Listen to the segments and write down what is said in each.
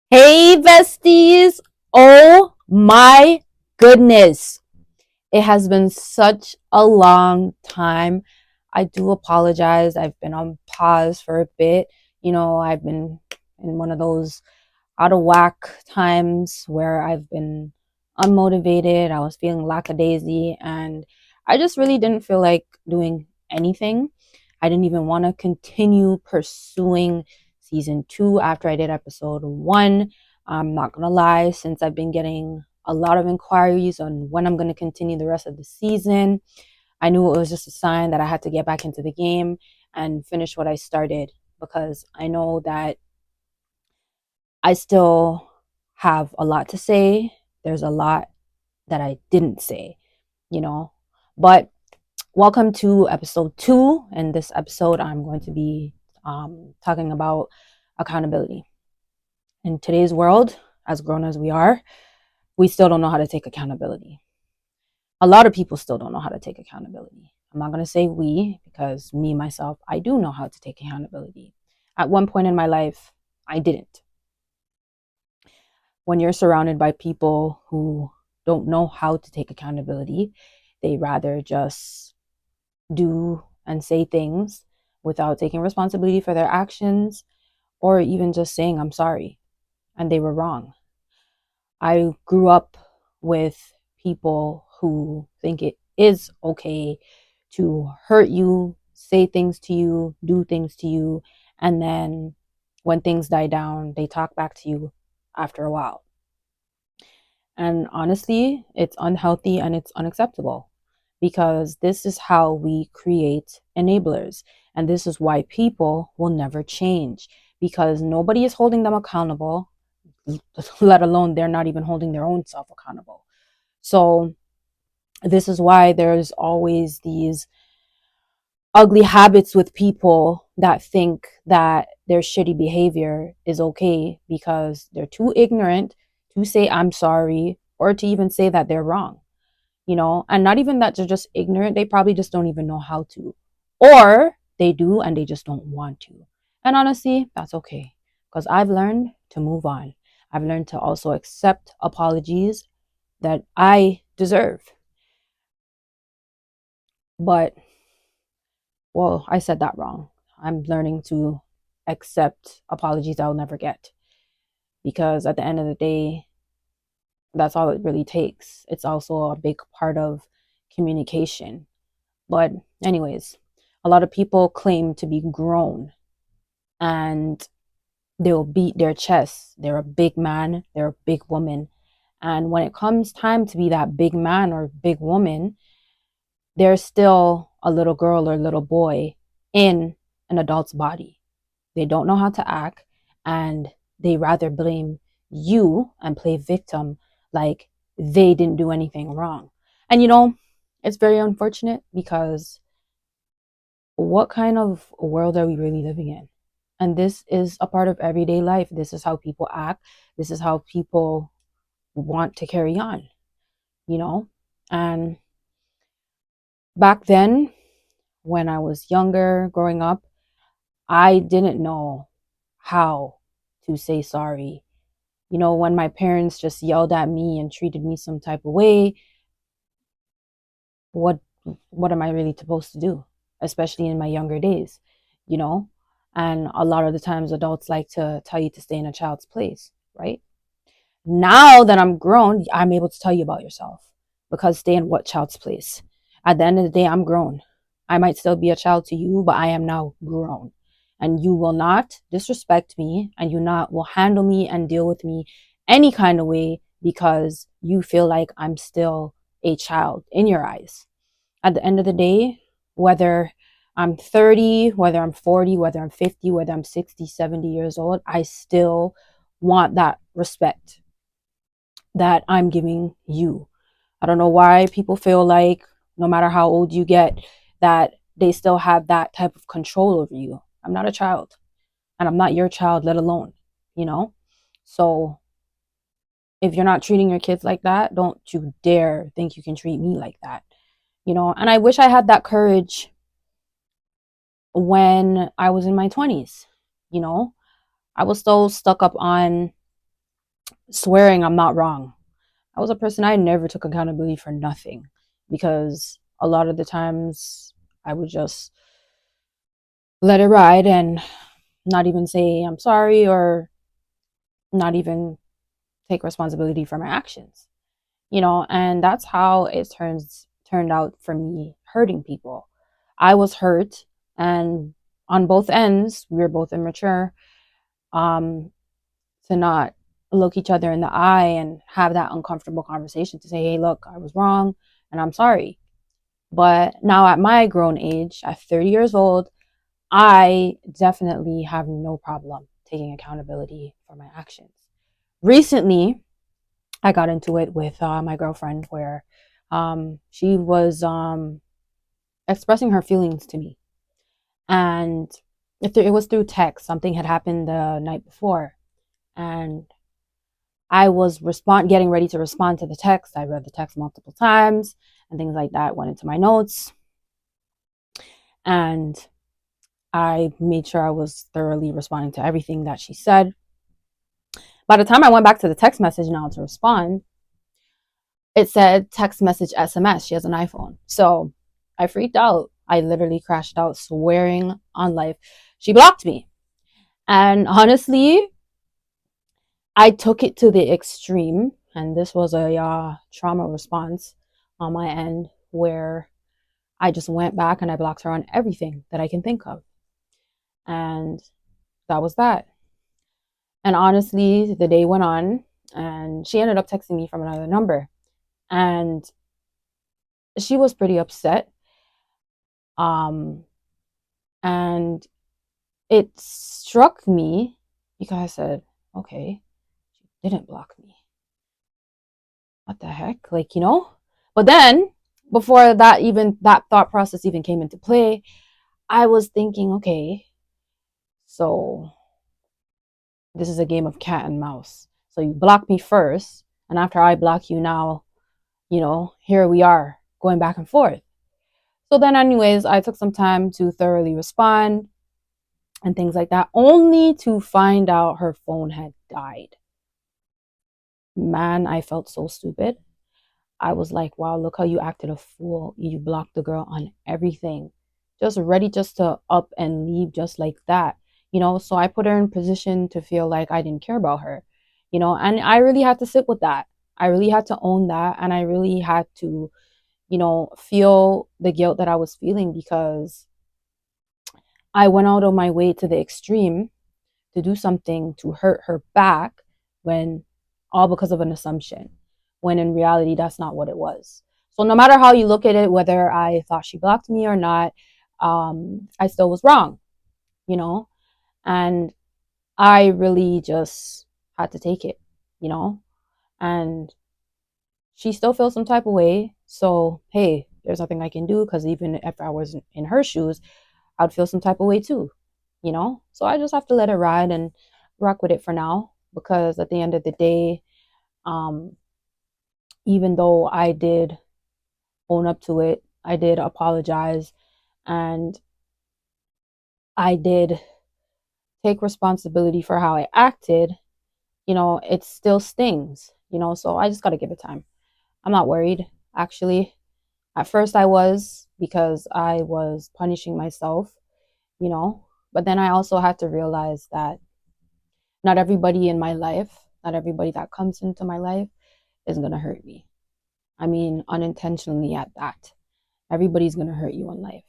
Hey, besties. Oh my goodness. It has been such a long time. I do apologize. I've been on pause for a bit. I've been in one of those out of whack times where I've been unmotivated. I was feeling lackadaisy and I just really didn't feel like doing anything. I didn't even want to continue pursuing season two after I did episode one. I'm not going to lie, since I've been getting a lot of inquiries on when I'm going to continue the rest of the season, I knew it was just a sign that I had to get back into the game and finish what I started because I know that I still have a lot to say. There's a lot that I didn't say, you know. But welcome to episode two. In this episode, I'm going to be talking about accountability. In today's world, as grown as we are, we still don't know how to take accountability. A lot of people still don't know how to take accountability. I'm not going to say we, because me, myself, I do know how to take accountability. At one point in my life, I didn't. When you're surrounded by people who don't know how to take accountability, they rather just do and say things without taking responsibility for their actions or even just saying, I'm sorry, and they were wrong. I grew up with people who think it is okay to hurt you, say things to you, do things to you, and then when things die down, they talk back to you after a while. And honestly, it's unhealthy and it's unacceptable because this is how we create enablers. And this is why people will never change because nobody is holding them accountable, let alone they're not even holding their own self accountable. So, this is why there's always these ugly habits with people that think that their shitty behavior is okay because they're too ignorant to say I'm sorry or to even say that they're wrong, and not even that they're just ignorant, they probably just don't even know how to, or they do and they just don't want to. And honestly, that's okay because I've learned to move on. I've learned to also accept apologies that I deserve. But well, I said that wrong. I'm learning to accept apologies I'll never get because at the end of the day, that's all it really takes. It's also a big part of communication. But, anyways, a lot of people claim to be grown and they'll beat their chest. They're a big man, they're a big woman. And when it comes time to be that big man or big woman, they're still a little girl or little boy in an adult's body. They don't know how to act and they rather blame you and play victim like they didn't do anything wrong. And it's very unfortunate because what kind of world are we really living in? And this is a part of everyday life. This is how people act. This is how people want to carry on, you know? And back then, when I was younger, growing up, I didn't know how to say sorry. When my parents just yelled at me and treated me some type of way, what what am I really supposed to do? Especially in my younger days, you know? And a lot of the times adults like to tell you to stay in a child's place, right? Now that I'm grown, I'm able to tell you about yourself because stay in what child's place? At the end of the day, I'm grown. I might still be a child to you, but I am now grown. And you will not disrespect me and you not will handle me and deal with me any kind of way because you feel like I'm still a child in your eyes. At the end of the day, whether I'm 30, whether I'm 40, whether I'm 50, whether I'm 60, 70 years old, I still want that respect that I'm giving you. I don't know why people feel like no matter how old you get, that they still have that type of control over you. I'm not a child and I'm not your child, let alone, you know? So if you're not treating your kids like that, don't you dare think you can treat me like that, And I wish I had that courage when I was in my 20s, you know? I was so stuck up on swearing I'm not wrong. I was a person, I never took accountability for nothing, because a lot of the times I would just let it ride and not even say I'm sorry, or not even take responsibility for my actions. And that's how it turned out for me, hurting people. I was hurt, and on both ends we were both immature, um to not look each other in the eye and have that uncomfortable conversation to say, hey, look, I was wrong and I'm sorry. But now at my grown age, at 30 years old, I definitely have no problem taking accountability for my actions. Recently, I got into it with my girlfriend, where she was expressing her feelings to me. And it was through text. Something had happened the night before. And I was getting ready to respond to the text. I read the text multiple times and things like that, went into my notes. And I made sure I was thoroughly responding to everything that she said. By the time I went back to the text message now to respond, it said text message SMS. She has an iPhone. So I freaked out. I literally crashed out, swearing on life. She blocked me. And honestly, I took it to the extreme. And this was a trauma response on my end, where I just went back and I blocked her on everything that I can think of. And that was that. And honestly, the day went on and she ended up texting me from another number. And she was pretty upset. Um, and it struck me, because I said, okay, she didn't block me. What the heck? But then, before that thought process even came into play, I was thinking, okay, so this is a game of cat and mouse. So you block me first, and after I block you now, here we are going back and forth. So then, anyways, I took some time to thoroughly respond and things like that, only to find out her phone had died. Man, I felt so stupid. I was like, wow, look how you acted a fool. You blocked the girl on everything. Just ready just to up and leave just like that. So I put her in position to feel like I didn't care about her. And I really had to sit with that. I really had to own that, and I really had to, feel the guilt that I was feeling, because I went out of my way to the extreme to do something to hurt her back, when all because of an assumption, when in reality that's not what it was. So no matter how you look at it, whether I thought she blocked me or not, I still was wrong, you know and I really just had to take it, you know and she still feels some type of way. So hey, there's nothing I can do, because even if I was in her shoes, I'd feel some type of way too, so I just have to let it ride and rock with it for now, because at the end of the day, um even though I did own up to it, I did apologize, and I did take responsibility for how I acted, it still stings, so I just got to give it time. I'm not worried, actually. At first I was, because I was punishing myself, you know but then I also had to realize that not everybody in my life, not everybody that comes into my life is going to hurt me. I mean, unintentionally at that. Everybody's going to hurt you in life,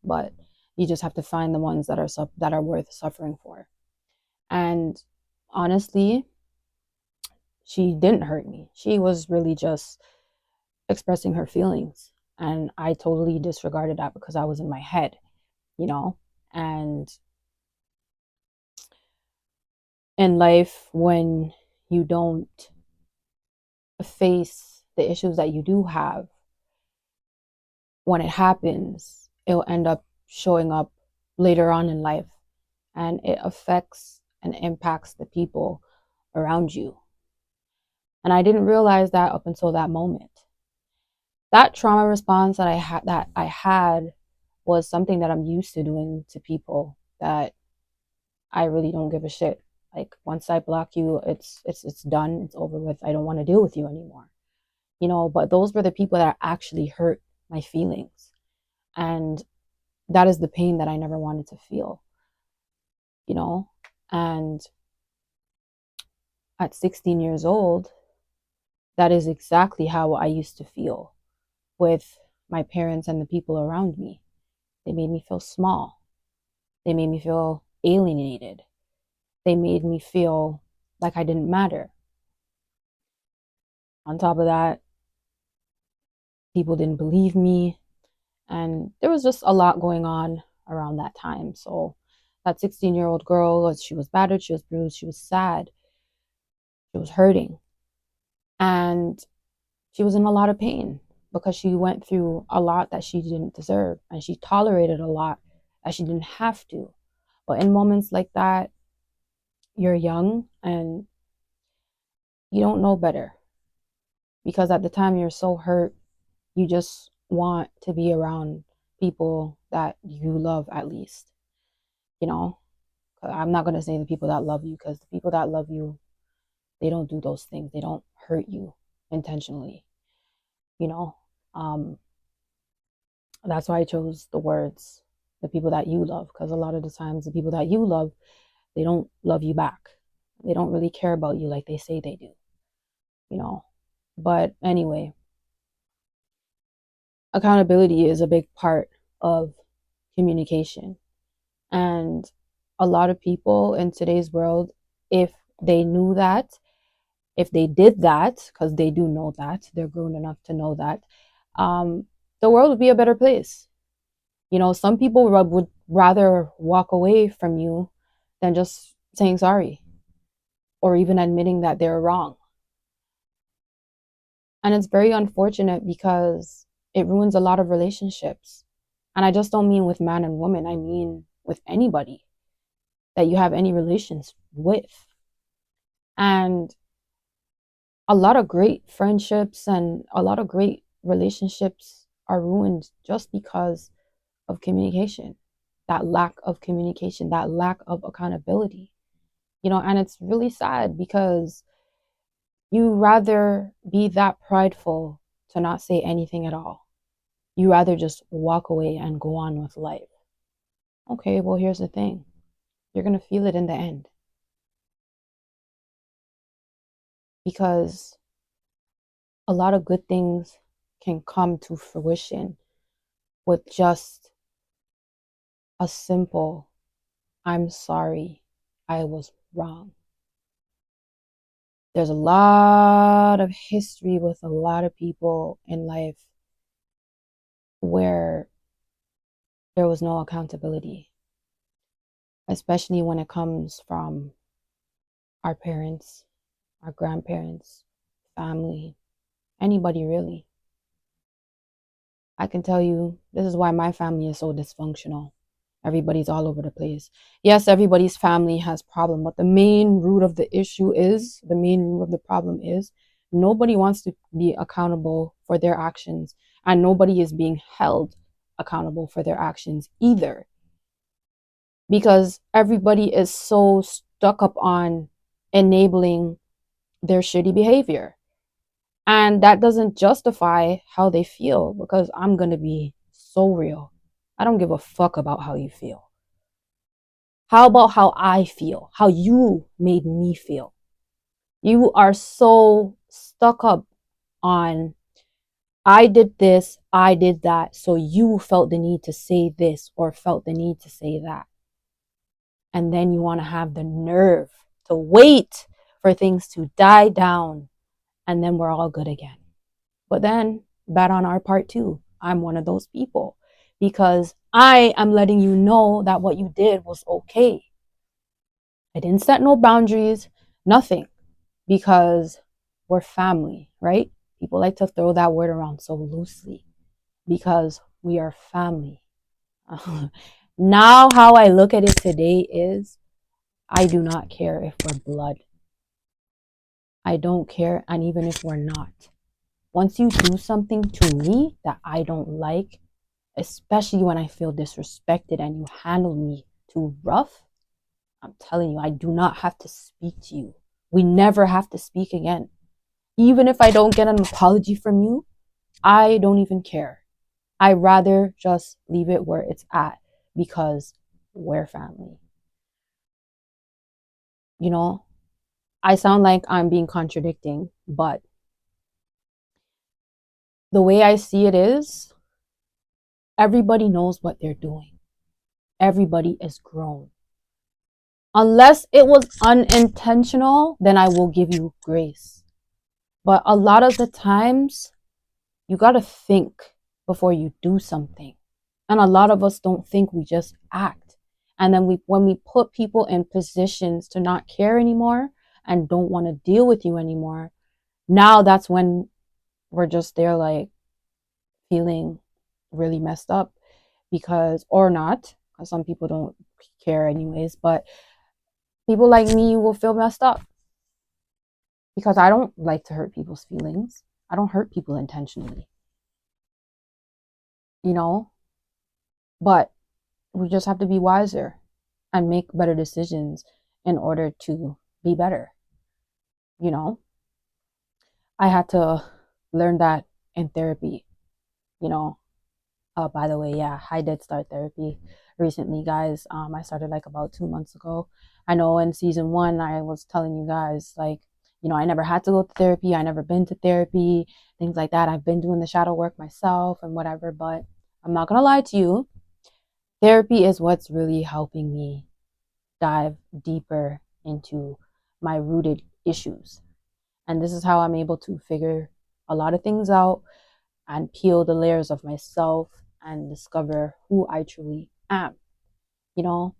but you just have to find the ones that are worth suffering for. And honestly, she didn't hurt me. She was really just expressing her feelings, and I totally disregarded that because I was in my head, you know. And in life, when you don't face the issues that you do have, when it happens, it'll end up showing up later on in life, and it affects and impacts the people around you. And I didn't realize that up until that moment. That trauma response that I had was something that I'm used to doing to people that I really don't give a shit Like once I block you, it's done. It's over with. I don't want to deal with you anymore. But those were the people that actually hurt my feelings. And that is the pain that I never wanted to feel, you know? And at 16 years old, that is exactly how I used to feel with my parents and the people around me. They made me feel small. They made me feel alienated. They made me feel like I didn't matter. On top of that, people didn't believe me. And there was just a lot going on around that time. So that 16-year-old girl, she was battered, she was bruised, she was sad, she was hurting. And she was in a lot of pain because she went through a lot that she didn't deserve. And she tolerated a lot that she didn't have to. But in moments like that, you're young and you don't know better. Because at the time you're so hurt, you just want to be around people that you love at least. You know, I'm not going to say the people that love you, because the people that love you, they don't do those things. They don't hurt you intentionally. You know, um, that's why I chose the words, the people that you love, because a lot of the times the people that you love, they don't love you back. They don't really care about you like they say they do, you know. But anyway, accountability is a big part of communication. And a lot of people in today's world, if they knew that, if they did that, because they do know that, they're grown enough to know that, um, the world would be a better place. Some people would rather walk away from you than just saying sorry or even admitting that they're wrong. And it's very unfortunate because it ruins a lot of relationships. And I just don't mean with man and woman, I mean with anybody that you have any relations with. And a lot of great friendships and a lot of great relationships are ruined just because of communication, that lack of communication, that lack of accountability. And it's really sad because you rather be that prideful to not say anything at all. You rather just walk away and go on with life. Okay, well, here's the thing. You're going to feel it in the end. Because a lot of good things can come to fruition with just a simple, I'm sorry, I was wrong. There's a lot of history with a lot of people in life where there was no accountability, especially when it comes from our parents, our grandparents, family, anybody really. I can tell you, this is why my family is so dysfunctional. Everybody's all over the place. Yes, everybody's family has problem, but the main root of the main root of the problem is nobody wants to be accountable for their actions, and nobody is being held accountable for their actions either. Because everybody is so stuck up on enabling their shitty behavior. And that doesn't justify how they feel, because I'm going to be so real. I don't give a fuck about how you feel. How about how I feel? How you made me feel? You are so stuck up on, I did this, I did that, so you felt the need to say this or felt the need to say that. And then you want to have the nerve to wait for things to die down, and then we're all good again. But then, bad on our part too. I'm one of those people, because I am letting you know that what you did was okay. I didn't set no boundaries, nothing, because we're family, right? People like to throw that word around so loosely, because we are family. Now, how I look at it today is, I do not care if we're blood. I don't care, and even if we're not. Once you do something to me that I don't like, especially when I feel disrespected and you handle me too rough, I'm telling you, I do not have to speak to you. We never have to speak again. Even if I don't get an apology from you, I don't even care. I rather just leave it where it's at because we're family. You know, I sound like I'm being contradicting, but the way I see it is everybody knows what they're doing. Everybody is grown. Unless it was unintentional, then I will give you grace. But a lot of the times, you got to think before you do something. And a lot of us don't think, we just act. And then when we put people in positions to not care anymore and don't want to deal with you anymore, now that's when we're just there like feeling really messed up because, or not, because some people don't care anyways, but people like me will feel messed up because I don't like to hurt people's feelings. I don't hurt people intentionally, you know, but we just have to be wiser and make better decisions in order to be better. You know, I had to learn that in therapy, you know. By the way, yeah, I did start therapy recently, guys. I started like about 2 months ago. I know in season one, I was telling you guys, like, I never had to go to therapy. I never been to therapy, things like that. I've been doing the shadow work myself and whatever, but I'm not going to lie to you. Therapy is what's really helping me dive deeper into my rooted issues. And this is how I'm able to figure a lot of things out and peel the layers of myself and discover who I truly am, you know?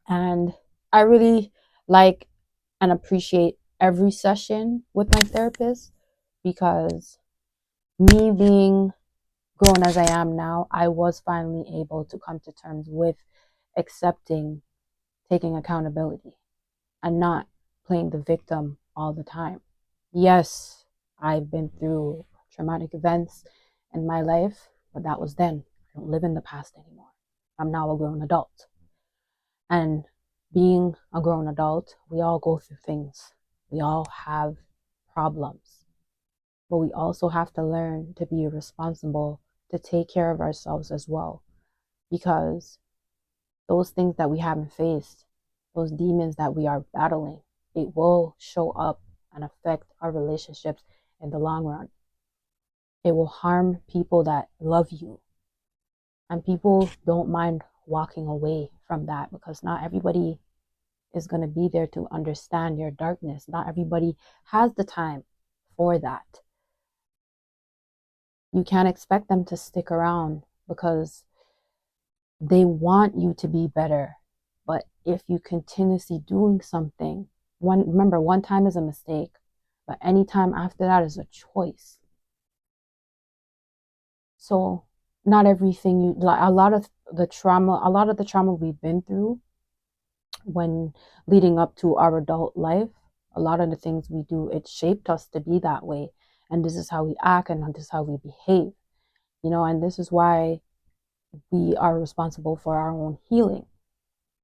And I really like and appreciate every session with my therapist because me being grown as I am now, I was finally able to come to terms with accepting taking accountability and not playing the victim all the time. Yes, I've been through traumatic events in my life, but that was then. I don't live in the past anymore. I'm now a grown adult. And being a grown adult, we all go through things. We all have problems. But we also have to learn to be responsible to take care of ourselves as well. Because those things that we haven't faced, those demons that we are battling, it will show up and affect our relationships in the long run. It will harm people that love you. And people don't mind walking away from that because not everybody is going to be there to understand your darkness. Not everybody has the time for that. You can't expect them to stick around because they want you to be better. But if you continuously doing something, remember, one time is a mistake, but any time after that is a choice. So not everything you like, a lot of the trauma we've been through when leading up to our adult life, a lot of the things we do, it shaped us to be that way. And this is how we act and this is how we behave, and this is why we are responsible for our own healing,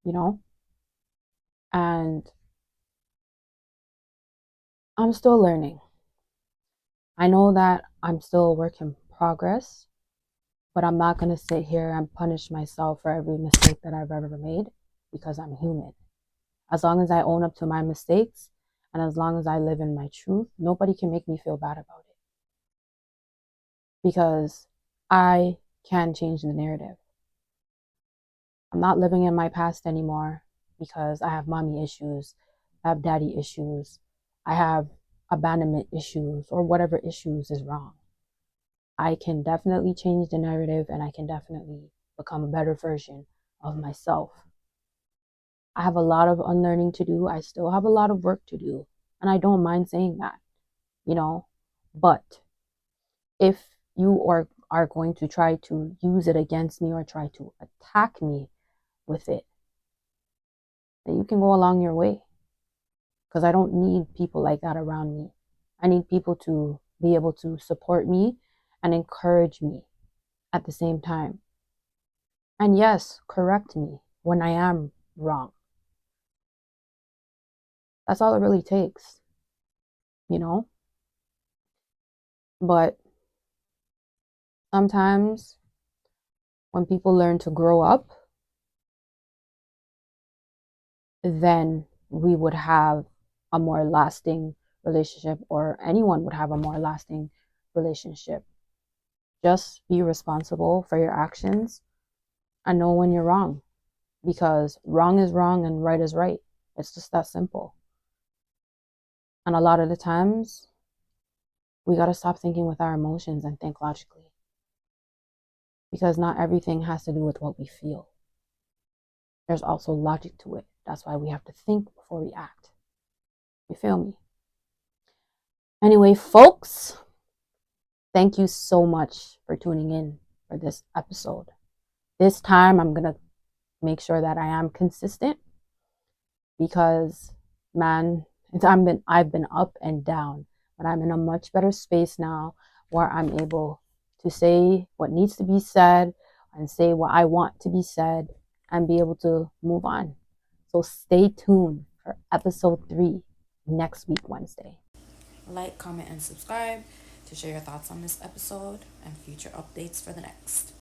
you know? And I'm still learning. I know that I'm still a work in progress, but I'm not going to sit here and punish myself for every mistake that I've ever made because I'm human. As long as I own up to my mistakes and as long as I live in my truth, nobody can make me feel bad about it because I can change the narrative. I'm not living in my past anymore because I have mommy issues, I have daddy issues, I have abandonment issues, or whatever issues is wrong. I can definitely change the narrative and I can definitely become a better version of myself. I have a lot of unlearning to do. I still have a lot of work to do. And I don't mind saying that, you know. But if you are going to try to use it against me or try to attack me with it, then you can go along your way. Because I don't need people like that around me. I need people to be able to support me and encourage me at the same time. And yes, correct me when I am wrong. That's all it really takes, you know? But sometimes when people learn to grow up, then we would have a more lasting relationship, or anyone would have a more lasting relationship. Just be responsible for your actions and know when you're wrong, because wrong is wrong and right is right. It's just that simple. And a lot of the times, we got to stop thinking with our emotions and think logically, because not everything has to do with what we feel. There's also logic to it. That's why we have to think before we act. You feel me? Anyway, folks, thank you so much for tuning in for this episode. This time, I'm going to make sure that I am consistent, because, man, I've been up and down, but I'm in a much better space now where I'm able to say what needs to be said and say what I want to be said and be able to move on. So stay tuned for episode 3 next week, Wednesday. Like, comment, and subscribe to share your thoughts on this episode and future updates for the next.